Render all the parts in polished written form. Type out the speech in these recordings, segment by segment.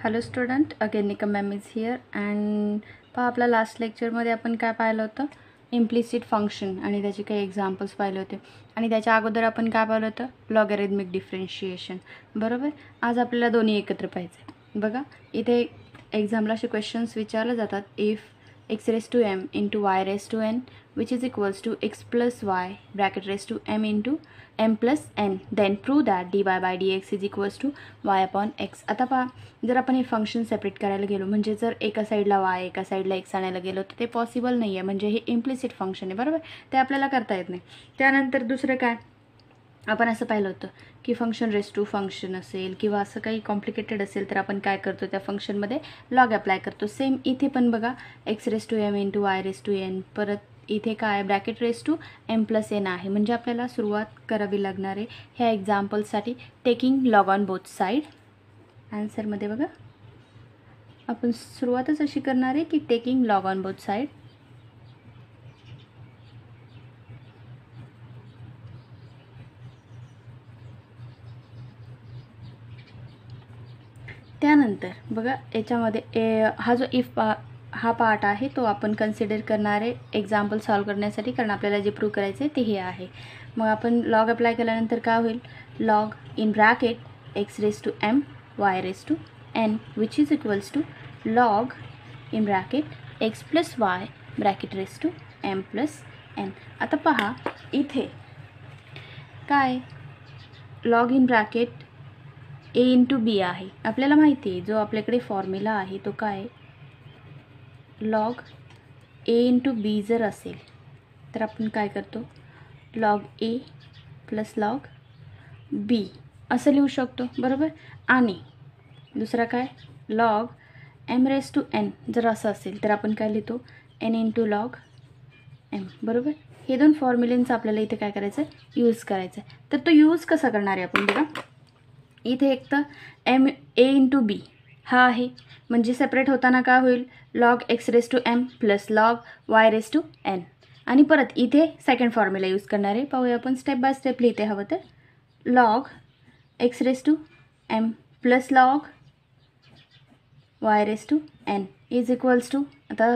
Hello student, again Nikam ma'am is here. And पहा, आपल्या last लेक्चरमध्ये आपण काय पाहिलं होतं, इम्प्लिसिट फंक्शन आणि त्याचे काही एक्झाम्पल्स पाहिले होते. आणि त्याच्या अगोदर आपण काय पाहिलं होतं, लॉगॅरिथमिक डिफरन्शिएशन. बरोबर. आज आपल्याला दोन्ही एकत्र पाहिजे. बघा, इथे एक्झामला असे क्वेश्चन्स विचारले जातात. If x raised to m into y raised to n which is equals to x plus y bracket raised to m into m plus n, then prove that dy by dx is equals to y upon x. आता पहा, जर आपण हे function separate करायला गेलो, म्हणजे जर एका साईडला y एका साईडला x आणायला गेलो तर ते पॉसिबल नाही आहे. म्हणजे हे इम्प्लिसिट फंक्शन आहे. बरोबर, ते आपल्याला करता येत नाही. त्यानंतर दुसरं काय, आपण असं पाहिलं होतं की फंक्शन रेस टू फंक्शन असेल किंवा असं काही कॉम्प्लिकेटेड असेल तर आपण काय करतो, त्या फंक्शनमध्ये लॉग अप्लाय करतो. सेम इथे पण बघा, x raise to m into y raise to n, परत इथे काय bracket raise to m plus n आहे. म्हणजे आपल्याला सुरुवात करावी लागणार आहे ह्या एक्झाम्पलसाठी taking log on both side. आन्सरमध्ये बघा, आपण सुरुवातच अशी करणार आहे की taking log on both side. त्यानंतर बघा, याच्यामध्ये हा जो इफ हा पार्ट आहे तो आपण कन्सिडर करणार आहे एक्झाम्पल सॉल्व करण्यासाठी, कारण आपल्याला जे प्रूव्ह करायचं आहे ते हे आहे. मग आपण लॉग अप्लाय केल्यानंतर काय होईल, log in bracket x raise to m y raise to n which is equals to log in bracket x plus y bracket raise to m plus n. आता पहा, इथे काय log in bracket a into b आहे. आपल्याला माहिती आहे जो आपल्याकडे फॉर्म्युला आहे तो काय, लॉग ए इंटू बी जर असेल तर आपण काय करतो, log A plus log B असं लिहू शकतो. बरोबर. आणि दुसरा काय, log M raise to N जर असं असेल तर आपण काय लिहितो, एन इंटू लॉग एम. बरोबर. हे दोन फॉर्म्युलेंचा आपल्याला इथे काय करायचं आहे, यूज करायचं आहे. तर तो यूज कसा करणार आहे आपण, बघा इथे एक तर एम ए इंटू बी हा आहे, म्हणजे सेपरेट होताना काय होईल, log x raise to m plus log y raise to n. आणि परत इथे सेकंड फॉर्म्युला यूज करणार आहे. पाहूया आपण स्टेप बाय स्टेप लिहिते हवं तर, log x raise to m plus log y raise to n is equals to, आता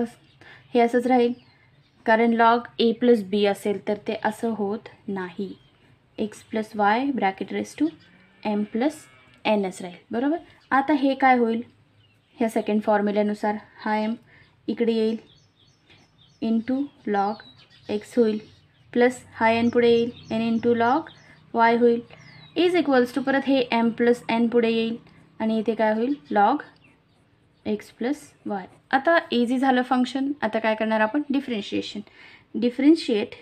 हे असंच राहील कारण लॉग ए प्लस बी असेल तर ते असं होत नाही, x plus y bracket raise to m plus एनच राहील. बरोबर. आता हे काय होईल, ह्या सेकंड फॉर्म्युल्यानुसार हा एम इकडे येईल इंटू लॉग एक्स होईल प्लस हा एन पुढे येईल, एन इंटू लॉग वाय होईल इज इक्वल्स टू, परत हे एम प्लस एन पुढे येईल आणि इथे काय होईल, लॉग एक्स प्लस वाय. आता इझी झालं फंक्शन. आता काय करणार आपण, differentiation. Differentiate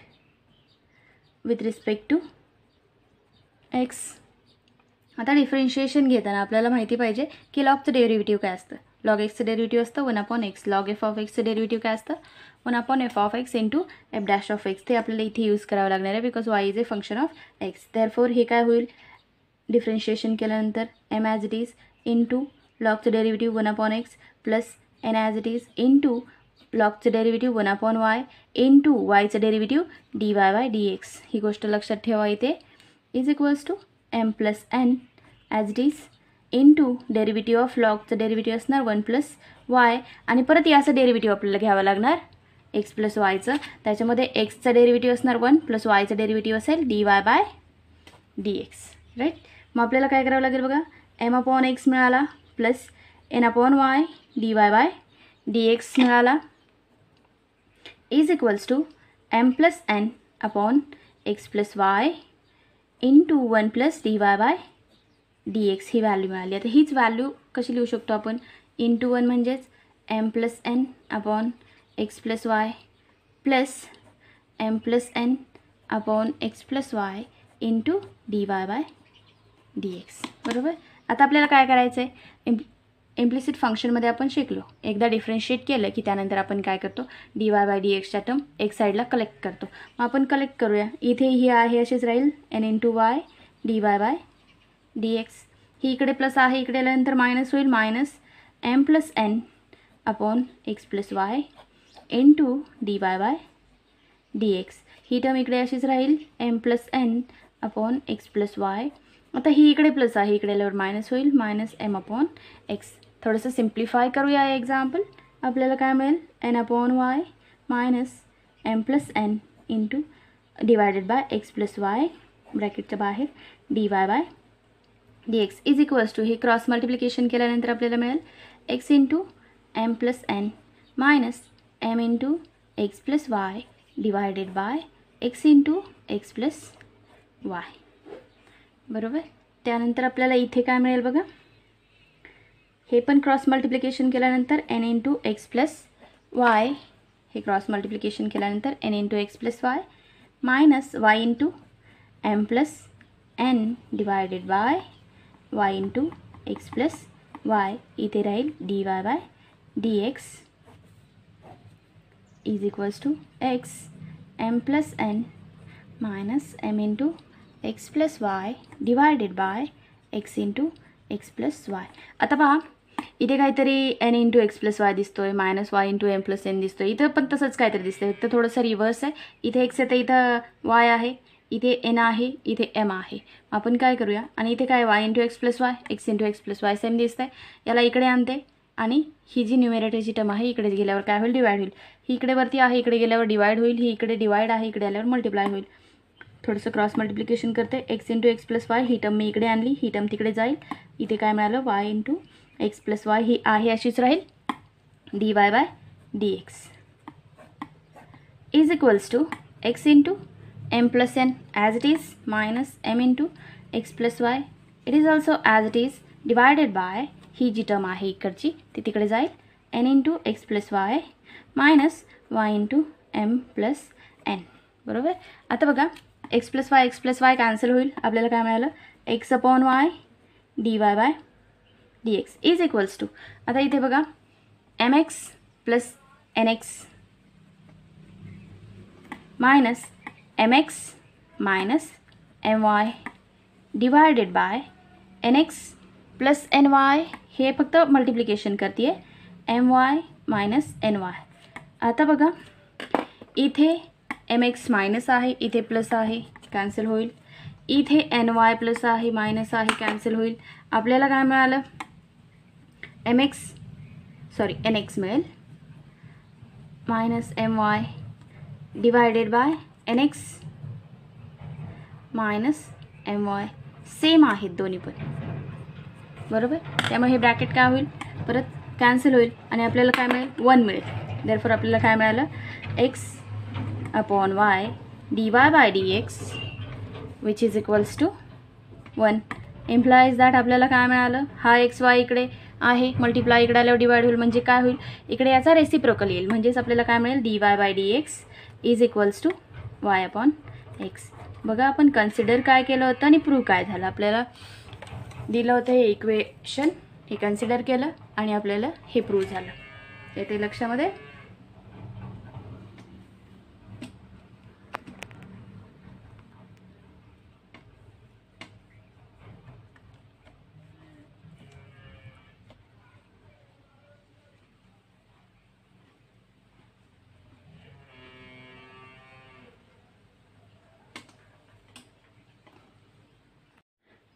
with respect to x. आता डिफरन्शिएशन घेताना आपल्याला माहिती पाहिजे की लॉगचं डेरिव्हेटिव्ह काय असतं. लॉग एक्सचं डेरिव्हेटिव्ह असतं 1 upon x. Log f of एक्सचं डेरिव्हेटिव्ह काय असतं, 1 upon f of x into f dash of x. ते आपल्याला इथे यूज करावं लागणार आहे because y is a function of x. Therefore हे काय होईल, डिफरन्शिएशन केल्यानंतर m as it is into लॉगचं derivative 1 upon x plus n as it is into लॉगचं डेरिव्हेटिव्ह 1 अपॉन वाय इंटू वायचं derivative d y by d x. ही गोष्ट लक्षात ठेवा इथे, is equals to m plus n as it is into derivative of लॉगचं derivative असणार 1 plus y, आणि परत याचं डेरिव्हेटिव्ह आपल्याला घ्यावं लागणार एक्स प्लस वायचं. त्याच्यामध्ये एक्सचं डेरिव्हेटिव्ह असणार 1 प्लस वायचं डेरिव्हेटिव्ह असेल d y by d x. Right. मग आपल्याला काय करावं लागेल बघा, एम अपॉन एक्स मिळाला plus n upon y d y by d x मिळाला is equals to m plus n upon x plus y into 1 plus d y by d x. ही value मिळाली. आता हीच व्हॅल्यू कशी लिहू शकतो आपण, इंटू 1 म्हणजेच m plus n upon x plus y plus m plus n upon x plus y into d y by d x. बरोबर. आता आपल्याला काय करायचं आहे, इम्प्लिसिट फंक्शनमध्ये आपण शिकलो, एकदा डिफरन्शिएट केलं की त्यानंतर आपण काय करतो, डी वाय बाय डी एक्सच्या टर्म एक साईडला कलेक्ट करतो. मग आपण कलेक्ट करूया. इथे ही आहे अशीच राहील, n into y d y by d x. ही इकडे प्लस आहे, इकडे आल्यानंतर मायनस होईल, minus m plus n upon x plus y into d y by d x. ही टर्म इकडे अशीच राहील, m plus n upon x plus y आता ही इकडे प्लस आहे, इकडे आल्यावर मायनस होईल, मायनस एम अपॉन एक्स. थोडंसं सिम्प्लिफाय करूया हे एक्झाम्पल. आपल्याला काय मिळेल, n upon y minus m plus n into divided by x plus y ब्रॅकेटच्या बाहेर d y by d x is equals to, हे क्रॉस मल्टिप्लिकेशन केल्यानंतर आपल्याला मिळेल x into m plus n minus m into x plus y divided by x into x plus y. बरोबर. त्यानंतर आपल्याला इथे काय मिळेल बघा, हे पण क्रॉस मल्टिप्लिकेशन केल्यानंतर n into x plus y, हे क्रॉस मल्टिप्लिकेशन केल्यानंतर n into x plus y minus y into m plus n divided by y into x plus y. इथे राहील d y by d x is equals to x m plus n minus m into x plus y divided by x into x plus y. आता पहा, इथे काहीतरी n into x plus y दिसतो आहे, minus y into m plus n दिसतो आहे. इथं पण तसंच काहीतरी दिसतं आहे, फक्त थोडंसं रिव्हर्स आहे. इथे एक्स आहे तर इथं वाय आहे, इथे एन आहे, इथे एम आहे. आपण काय करूया, आणि इथे काय Y into x plus Y, x into x plus Y same दिसतं आहे. याला इकडे आणते आणि ही जी न्यूमेरेटरची टर्म आहे इकडे गेल्यावर काय होईल, डिवाइड होईल. ही इकडे वरती आहे, इकडे गेल्यावर डिवाइड होईल. ही इकडे डिवाइड आहे, इकडे आल्यावर मल्टिप्लाय होईल. थोडंसं क्रॉस मल्टिप्लिकेशन करते, x into x plus y, ही टर्म मी इकडे आणली, ही टर्म तिकडे जाईल. इथे काय मिळालं, y into x plus y ही आहे अशीच राहील, d y by d x is equals to x into m plus n as it is minus m into x plus y it is also as it is divided by ही जी term आहे इकडची ती तिकडे जाईल, n into x plus y minus y into m plus n. बरोबर. आता बघा, एक्स प्लस वाय कॅन्सल होईल. आपल्याला काय मिळालं, x upon y d y by d x is equals to, आता इथे बघा m x plus n x minus m x minus m y divided by n x plus n y, हे फक्त multiplication करते आहे, m y minus n y. आता बघा, इथे एम एक्स मायनस आहे, इथे प्लस आहे, कॅन्सल होईल. इथे एन वाय प्लस आहे, मायनस आहे, कॅन्सल होईल. आपल्याला काय मिळालं, एन एक्स मिळेल minus m y divided by n x minus m y. Same आहेत दोन्ही पण. बरोबर. त्यामुळे हे ब्रॅकेट काय होईल, परत कॅन्सल होईल आणि आपल्याला काय मिळेल, 1 मिळेल. देअरफॉर आपल्याला काय मिळालं, x upon y d y by d x which is equals to 1 implies that आपल्याला काय मिळालं, हा एक्स वाय इकडे आहे, मल्टिप्लाय इकडे आल्यावर डिवाइड होईल, म्हणजे काय होईल, इकडे याचा रेसिप्रोकल येईल, म्हणजेच आपल्याला काय मिळेल, d y by d x is equals to y upon x. बघा, आपण कन्सिडर काय केलं होतं आणि प्रूव्ह काय झालं. आपल्याला दिलं होतं हे इक्वेशन, हे कन्सिडर केलं आणि आपल्याला हे प्रूव्ह झालं. येते लक्षामध्ये.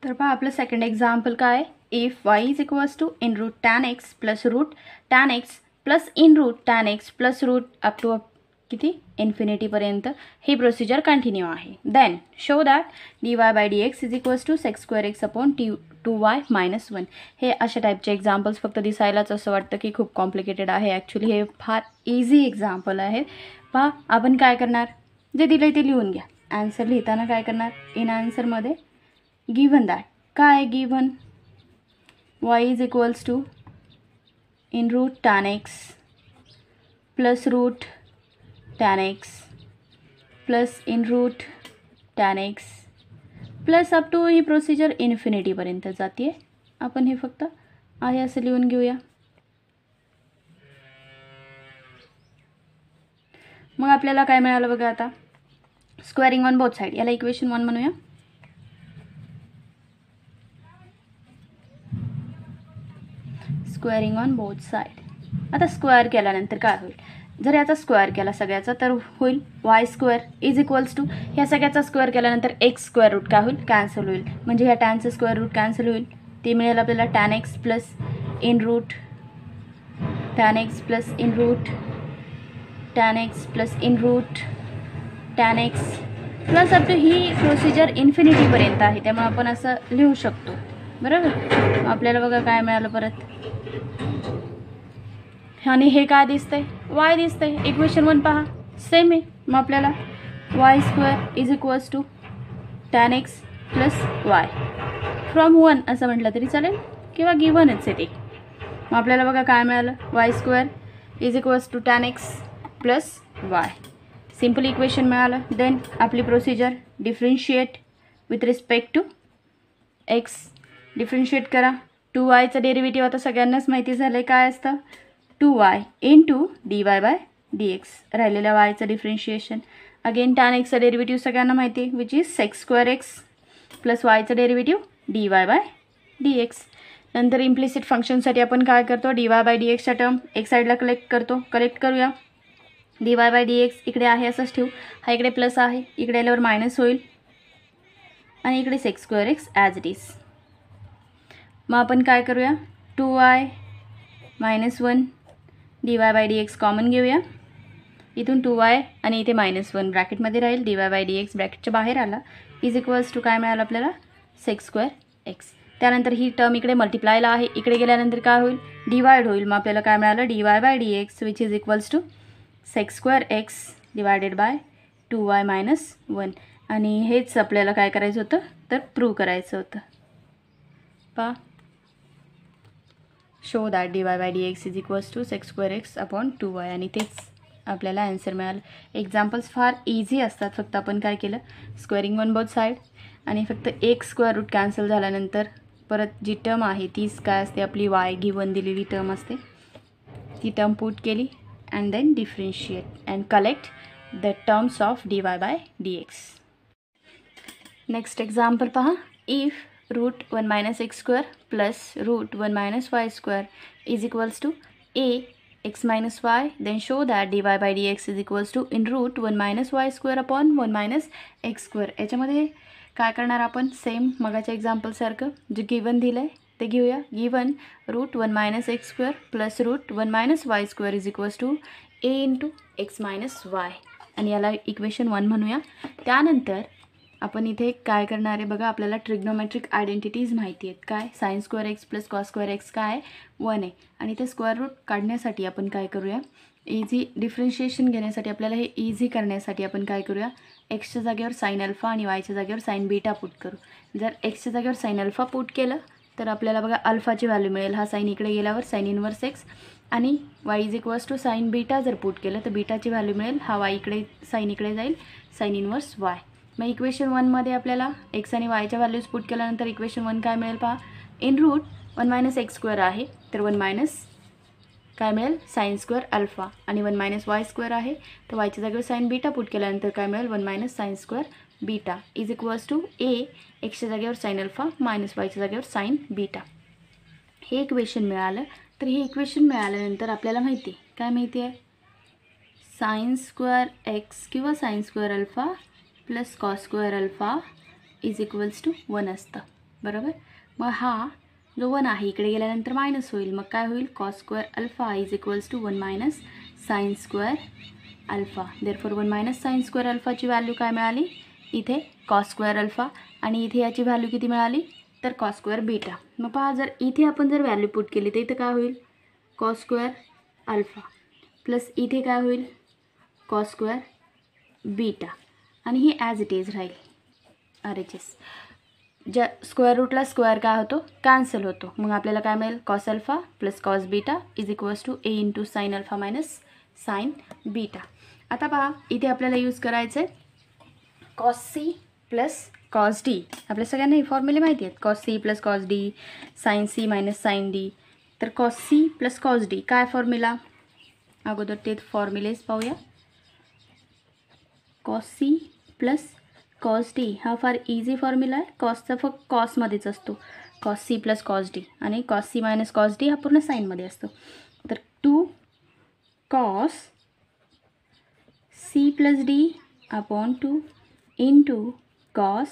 तर पहा, आपलं सेकंड एक्झाम्पल काय आहे, if y is equals to in root tan x plus root tan x plus in root tan x plus root up to किती इन्फिनिटीपर्यंत ही प्रोसिजर कंटिन्यू आहे. Then show that d y by d x is equals to sec square x upon two y minus 1. हे अशा टाईपचे examples फक्त दिसायलाच असं वाटतं की खूप कॉम्प्लिकेटेड आहे, ॲक्च्युली हे फार इझी एक्झाम्पल आहे. पहा, आपण काय करणार, जे दिलं ते लिहून घ्या. आन्सर लिहिताना काय करणार, इन आन्सरमध्ये गिवन दॅट काय given, y is equals to in root tan x plus root tan x plus in root tan x plus up to ही प्रोसिजर इन्फिनिटीपर्यंत जाते. आपण हे फक्त आहे असं लिहून घेऊया. मग आपल्याला काय मिळालं बघा, आता स्क्वेअरिंग ऑन बोथ साईड, याला इक्वेशन 1 म्हणूया. Squaring on both side. आता स्क्वेअर केल्यानंतर काय होईल, जर याचा स्क्वेअर केला सगळ्याचा तर होईल y square is equals to ह्या सगळ्याचा स्क्वेअर केल्यानंतर एक्स स्क्वेअर रूट काय होईल कॅन्सल होईल, म्हणजे ह्या टॅनचं स्क्वेअर रूट कॅन्सल होईल. ते मिळेल आपल्याला tan x plus in root tan x plus in root tan x plus in root tan x plus up to ही प्रोसिजर इन्फिनिटीपर्यंत आहे, त्यामुळे आपण असं लिहू शकतो. बरोबर. आपल्याला बघा काय मिळालं परत, आणि हे काय दिसतंय वाय दिसतंय. इक्वेशन 1 पहा सेम आहे. मग आपल्याला y square is equals to tan x plus y from 1 असं म्हटलं तरी चालेल किंवा गिवनच आहे ते. मग आपल्याला बघा काय मिळालं y square is equals to tan x plus y. Simple equation मिळालं. देन आपली procedure differentiate with respect to x. Differentiate करा. 2yचं डेरिव्हेटिव्ह आता सगळ्यांनाच माहिती झालं आहे काय असतं 2y into dy by dx. राहिलेल्या वायचं डिफरन्शिएशन. अगेन टॅन एक्सचं डेरिव्हेटिव्ह सगळ्यांना माहिती आहे which is sec square x plus वायचं डेरिव्हेटिव्ह dy बाय dx. नंतर इम्प्लिसिट फंक्शनसाठी आपण काय करतो dy बाय dxच्या टर्म एक साईडला कलेक्ट करूया. dy बाय dx इकडे आहे असंच ठेवू. हा इकडे प्लस आहे, इकडे आल्यावर मायनस होईल आणि इकडे sec square x as it is. मग आपण काय करूया 2y minus 1 dy by dx common घेऊया. इथून 2y आणि इथे -1 ब्रॅकेटमध्ये राहील. dy बाय dx ब्रॅकेटच्या बाहेर आला इज इक्वल्स टू काय मिळालं आपल्याला सेक्स स्क्वेअर एक्स. त्यानंतर ही टर्म इकडे मल्टिप्लायला आहे, इकडे गेल्यानंतर काय होईल डिवाइड होईल. मग आपल्याला काय मिळालं dy by dx which is equals to sec square x divided by 2y minus 1. आणि हेच आपल्याला काय करायचं होतं तर प्रूव्ह करायचं होतं. पहा show that dy by dx is equals to sec square x upon 2y. आणि तेच आपल्याला आन्सर मिळालं. एक्झाम्पल्स फार इझी असतात. फक्त आपण काय केलं स्क्वेअरिंग ऑन बोथ साईड आणि फक्त एक स्क्वेअर रूट कॅन्सल झाल्यानंतर परत जी टर्म आहे तीच काय असते आपली वाय गिवन दिलेली टर्म असते ती टर्म पुट केली and then differentiate and collect the terms of dy by dx. Next example पहा. If root 1 minus x square plus root 1 minus y square is equals to a x minus y then show that dy by dx is equals to in root 1 minus y square upon 1 minus x square. याच्यामध्ये काय करणार आपण same मगाच्या एक्झाम्पलसारखं जे given दिलं आहे ते घेऊया. Given root 1 minus x square plus root 1 minus y square is equals to a into x minus y आणि याला इक्वेशन 1 म्हणूया. त्यानंतर आपण इथे काय करणार आहे बघा आपल्याला ट्रिग्नोमेट्रिक आयडेंटिटीज माहिती आहेत. काय sign square x plus cos square x काय आहे 1 आहे. आणि ते स्क्वेअर रूट काढण्यासाठी आपण काय करूया इझी डिफरन्शिएशन घेण्यासाठी आपल्याला हे इझी करण्यासाठी आपण काय करूया एक्सच्या जागेवर साइन अल्फा आणि वायच्या जागेवर साइन बीटा पुट करू. जर एक्सच्या जागेवर साइन अल्फा पुट केलं तर आपल्याला बघा अल्फाची व्हॅल्यू मिळेल. हा साइन इकडे गेल्यावर साइन इनवर्स एक्स आणि y is equals to sine beta जर पुट केलं तर बीटाची व्हॅल्यू मिळेल. हा वाय इकडे साइन इकडे जाईल साइन इनवर्स वाय. मग इक्वेशन 1मध्ये आपल्याला एक्स आणि वायच्या व्हॅल्यूज पुट केल्यानंतर इक्वेशन 1 काय मिळेल पहा in root 1 minus x square आहे तर 1 मायनस काय मिळेल साइन स्क्वेअर अल्फा आणि 1 मायनस वाय स्क्वेअर आहे तर वायच्या जागेवर साइन बीटा पुट केल्यानंतर काय मिळेल 1 minus sine square beta is equals to a एक्सच्या जागेवर साइन अल्फा मायनस वायच्या जागेवर साइन बीटा. हे इक्वेशन मिळालं. तर हे इक्वेशन मिळाल्यानंतर आपल्याला माहिती काय माहिती आहे साइन स्क्वेअर एक्स किंवा sine square alpha plus cos square alpha is equals to 1 असतं. बरोबर. मग हा जो 1 आहे इकडे गेल्यानंतर मायनस होईल. मग काय होईल cos square alpha is equals to 1 minus sine square alpha. Therefore 1 minus sine square अल्फाची व्हॅल्यू काय मिळाली इथे कॉस स्क्वेअर अल्फा आणि इथे याची व्हॅल्यू किती मिळाली तर कॉस स्क्वेअर बीटा. मग पहा जर इथे आपण जर व्हॅल्यू पुट केली तर इथे काय होईल कॉस स्क्वेअर अल्फा प्लस इथे काय होईल कॉस स्क्वेअर बीटा आणि ही ॲज इट इज राहील RHS. ज्या स्क्वेअर रूटला स्क्वेअर काय होतो कॅन्सल होतो. मग आपल्याला काय मिळेल cos alpha plus cos beta is equals to a into sine alpha minus sine beta. आता पहा इथे आपल्याला यूज करायचं आहे cos c plus cos d. आपल्या सगळ्यांना ही फॉर्म्युले माहिती आहेत cos c plus cos d sine c minus sine d. तर cos c plus cos D काय फॉर्म्युला अगोदर ते फॉर्म्युलेज पाहूया. Cos c plus cos d हा फार इझी फॉर्म्युला आहे. कॉसचा फक्त कॉसमध्येच असतो cos c plus cos d आणि cos c minus cos d हा पूर्ण साईनमध्ये असतो. तर 2 cos c plus d upon 2 into cos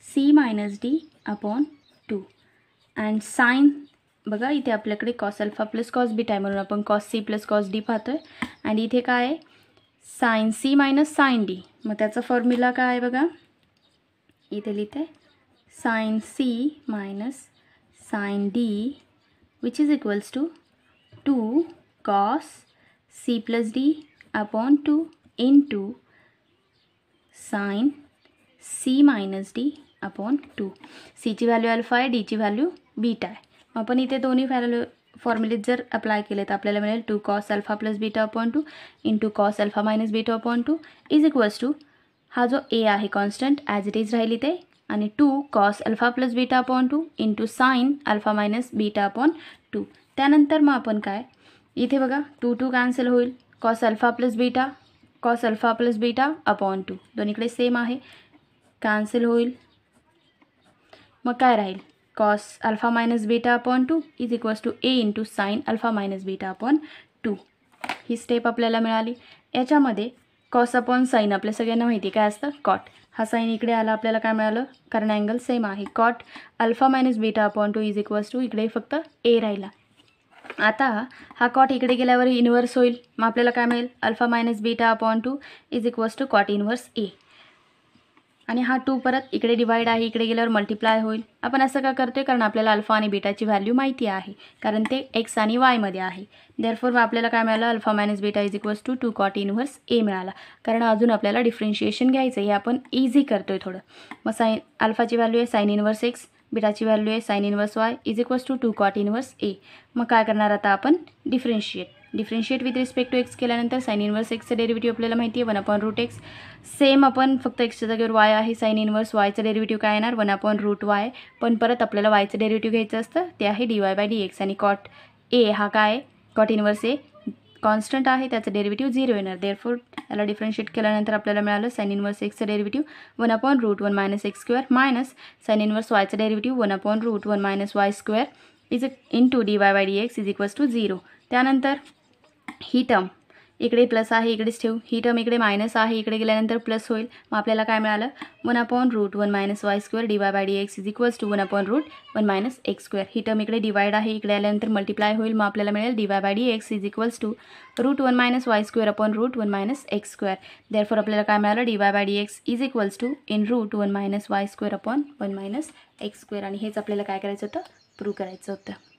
c minus d upon 2 and sine बघा इथे आपल्याकडे cos alpha plus cos beta आहे म्हणून आपण cos c plus cos d पाहतो आहे. आणि इथे काय आहे sine c minus sine d. मग त्याचा फॉर्म्युला काय आहे बघा इथे लिहिते sine c minus sine d which is equals to 2 cos c plus d upon 2 into sine c minus d upon 2. सीची व्हॅल्यू अल्फा आहे, डीची व्हॅल्यू बीटा आहे. आपण इथे दोन्ही व्हॅल्यू फॉर्म्युलेत जर अप्लाय केले तर आपल्याला मिळेल 2 cos alpha plus beta upon 2 into cos alpha minus beta upon 2 is equals to हा जो ए आहे कॉन्स्टंट ॲज इट इज राहिली ते आणि 2 cos alpha plus beta upon 2 into sine alpha minus beta upon 2. त्यानंतर मग आपण काय इथे बघा 2 कॅन्सल होईल. Cos alpha plus beta upon 2 दोन्हीकडे सेम आहे कॅन्सल होईल. मग काय राहील cos alpha minus beta upon 2 is equals to a into sine alpha minus beta upon 2. ही स्टेप आपल्याला मिळाली. याच्यामध्ये कॉस अपॉन साइन आपल्या सगळ्यांना माहिती काय असतं कॉट. हा साइन इकडे आला आपल्याला काय मिळालं कारण अँगल सेम आहे. Cot alpha minus beta upon 2 is equals to इकडे फक्त ए राहिला. आता हा कॉट इकडे गेल्यावर इन्व्हर्स होईल. मग आपल्याला काय मिळेल alpha minus beta upon 2 is equals to cot inverse a. आणि हा 2 परत इकडे डिवाइड आहे इकडे गेल्यावर मल्टिप्लाय होईल. आपण असं का करतोय कारण आपल्याला अल्फा आणि बीटाची व्हॅल्यू माहिती आहे कारण ते एक्स आणि वायमध्ये आहे. देअरफॉर आपल्याला काय मिळालं alpha minus beta is equals to 2 cot inverse a मिळाला. कारण अजून आपल्याला डिफरन्शिएशन घ्यायचं हे आपण इझी करतोय थोडं. मग साइन अल्फाची व्हॅल्यू आहे साइन इन्व्हर्स एक्स, बीटाची व्हॅल्यू आहे sine inverse y is equals to 2 cot inverse a. मग काय करणार आता आपण differentiate with respect to x केल्यानंतर साइन इन्व्हर्स एक्सचं डेरिव्हेटिव्ह आपल्याला माहिती आहे 1 अपॉन रूट एक्स. सेम आपण फक्त एक्सच्या जागेवर वाय आहे साइन इन्व्हर्स वायचं डेरिव्हेटिव्ह काय येणार 1 अपॉन रूट वाय. पण परत आपल्याला वायचं डेरिव्हेटिव्ह घ्यायचं असतं ते आहे D y by d x. आणि कॉट ए हा काय कॉट इन्व्हर्स ए कॉन्स्टंट आहे त्याचं डेरिव्हेटिव्ह 0 येणार. देअरफॉर याला डिफरन्शिएट केल्यानंतर आपल्याला मिळालं साइन इन्व्हर्स एक्सचं derivative 1 upon root 1 minus x square minus sine inverse वायचं derivative 1 upon root 1 minus y square is into d y by d x is equals to 0. त्यानंतर ही टर्म इकडे plus आहे इकडेच ठेवू. ही टर्म इकडे मायनस आहे इकडे गेल्यानंतर प्लस होईल. मग आपल्याला काय मिळालं 1 upon root 1 minus y square d y by d x is equals to 1 upon root 1 minus x square. ही टर्म इकडे डिवाइड आहे इकडे आल्यानंतर मल्टिप्लाय होईल. मग आपल्याला मिळेल d y by d x is equals to root 1 minus y square upon root 1 minus x square. Therefore आपल्याला काय मिळालं d y by d x is equals to in root 1 minus y square upon 1 minus x square. आणि हेच आपल्याला काय करायचं होतं prove करायचं होतं.